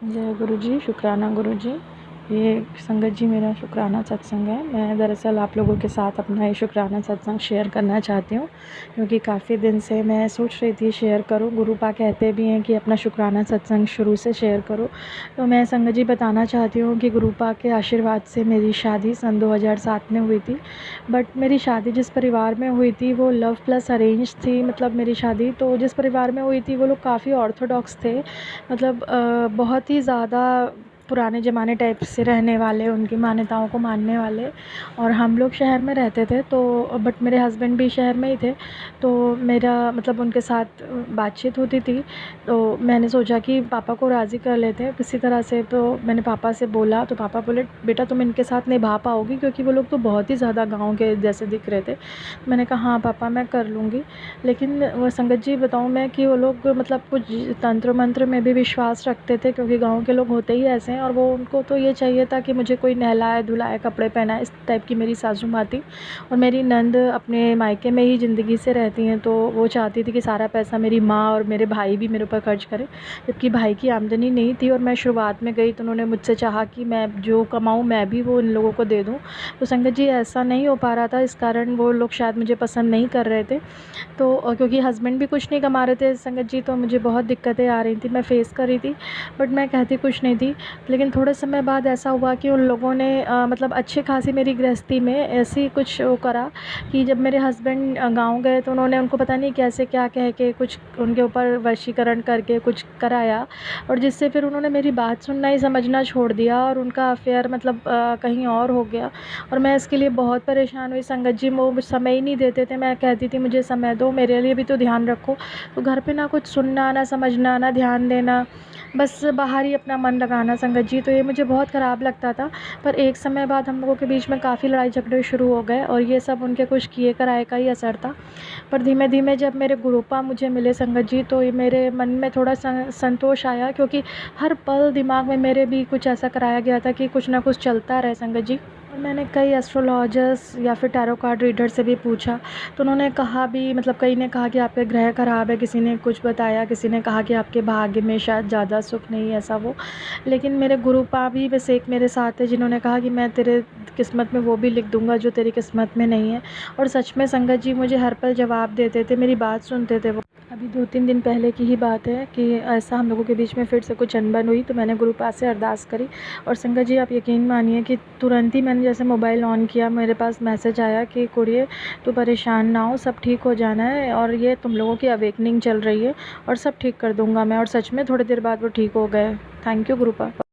जय गुरु जी, शुक्राना गुरु जी। ये संगत जी मेरा शुक्राना सत्संग है। मैं दरअसल आप लोगों के साथ अपना ये शुक्राना सत्संग शेयर करना चाहती हूँ, क्योंकि काफ़ी दिन से मैं सोच रही थी शेयर करूँ। गुरुपा कहते भी हैं कि अपना शुक्राना सत्संग शुरू से शेयर करो। तो मैं संगत जी बताना चाहती हूँ कि गुरुपा के आशीर्वाद से मेरी शादी सन 2007 में हुई थी। बट मेरी शादी जिस परिवार में हुई थी वो लव प्लस अरेंज थी। मतलब मेरी शादी तो जिस परिवार में हुई थी वो लोग काफ़ी ऑर्थोडॉक्स थे। मतलब बहुत ही ज़्यादा पुराने ज़माने टाइप से रहने वाले, उनकी मान्यताओं को मानने वाले। और हम लोग शहर में रहते थे, तो बट मेरे हस्बैंड भी शहर में ही थे। तो मेरा मतलब उनके साथ बातचीत होती थी। तो मैंने सोचा कि पापा को राज़ी कर लेते हैं किसी तरह से। तो मैंने पापा से बोला, तो पापा बोले बेटा तुम इनके साथ निभा पाओगी, क्योंकि वो लोग तो बहुत ही ज़्यादा गाँव के जैसे दिख रहे थे। मैंने कहा हाँ पापा मैं कर लूँगी। लेकिन वो संगत जी बताऊँ मैं कि वो लोग मतलब कुछ तंत्र मंत्र में भी विश्वास रखते थे, क्योंकि गाँव के लोग होते ही ऐसे हैं। और वो उनको तो ये चाहिए था कि मुझे कोई नहलाए धुलाए, कपड़े पहनाए, इस टाइप की मेरी सासू माँ थी। और मेरी नंद अपने मायके में ही ज़िंदगी से रहती हैं, तो वो चाहती थी कि सारा पैसा मेरी माँ और मेरे भाई भी मेरे ऊपर खर्च करें, जबकि भाई की आमदनी नहीं थी। और मैं शुरुआत में गई तो उन्होंने मुझसे चाहा कि मैं जो कमाऊँ मैं भी वो इन लोगों को दे दूँ। तो संगत जी ऐसा नहीं हो पा रहा था, इस कारण वो लोग शायद मुझे पसंद नहीं कर रहे थे। तो क्योंकि हस्बैंड भी कुछ नहीं कमा रहे थे संगत जी, तो मुझे बहुत दिक्कतें आ रही थी, मैं फ़ेस कर रही थी। बट मैं कहती कुछ नहीं थी। लेकिन थोड़े समय बाद ऐसा हुआ कि उन लोगों ने मतलब अच्छी खासी मेरी गृहस्थी में ऐसी कुछ वो करा कि जब मेरे हस्बैंड गाँव गए तो उन्होंने उनको पता नहीं कैसे क्या कह के कुछ उनके ऊपर वशीकरण करके कुछ कराया। और जिससे फिर उन्होंने मेरी बात सुनना ही समझना छोड़ दिया, और उनका अफेयर मतलब कहीं और हो गया। और मैं इसके लिए बहुत परेशान हुई संगत जी। वो समय ही नहीं देते थे। मैं कहती थी मुझे समय दो, मेरे लिए भी तो ध्यान रखो। तो घर पे ना कुछ सुनना, ना समझना, ना ध्यान देना, बस बाहर ही अपना मन लगाना संगत जी। तो ये मुझे बहुत ख़राब लगता था। पर एक समय बाद हम लोगों के बीच में काफ़ी लड़ाई झगड़े शुरू हो गए, और ये सब उनके कुछ किए कराए का ही असर था। पर धीमे धीमे जब मेरे गुरुपा मुझे मिले संगत जी, तो ये मेरे मन में थोड़ा संतोष आया, क्योंकि हर पल दिमाग में मेरे भी कुछ ऐसा कराया गया था कि कुछ ना कुछ चलता रहे संगत जी। और मैंने कई एस्ट्रोलॉजर्स या फिर टैरो कार्ड रीडर से भी पूछा, तो उन्होंने कहा भी, मतलब कई ने कहा कि आपके ग्रह ख़राब है, किसी ने कुछ बताया, किसी ने कहा कि आपके भाग्य में शायद ज़्यादा सुख नहीं है, ऐसा वो। लेकिन मेरे गुरुपा भी बस एक मेरे साथ है, जिन्होंने कहा कि मैं तेरे किस्मत में वो भी लिख दूँगा जो तेरी किस्मत में नहीं है। और सच में संगत जी मुझे हर पल जवाब देते थे, मेरी बात सुनते थे वो। अभी 2-3 दिन पहले की ही बात है कि ऐसा हम लोगों के बीच में फिर से कुछ अनबन हुई, तो मैंने गुरुपा से अरदास करी। और संगत जी आप यकीन मानिए कि तुरंत ही मैंने जैसे मोबाइल ऑन किया, मेरे पास मैसेज आया कि कुड़िए तू परेशान ना हो, सब ठीक हो जाना है, और ये तुम लोगों की अवेकनिंग चल रही है और सब ठीक कर दूँगा मैं। और सच में थोड़ी देर बाद वो ठीक हो गए। Thank you गुरुपा।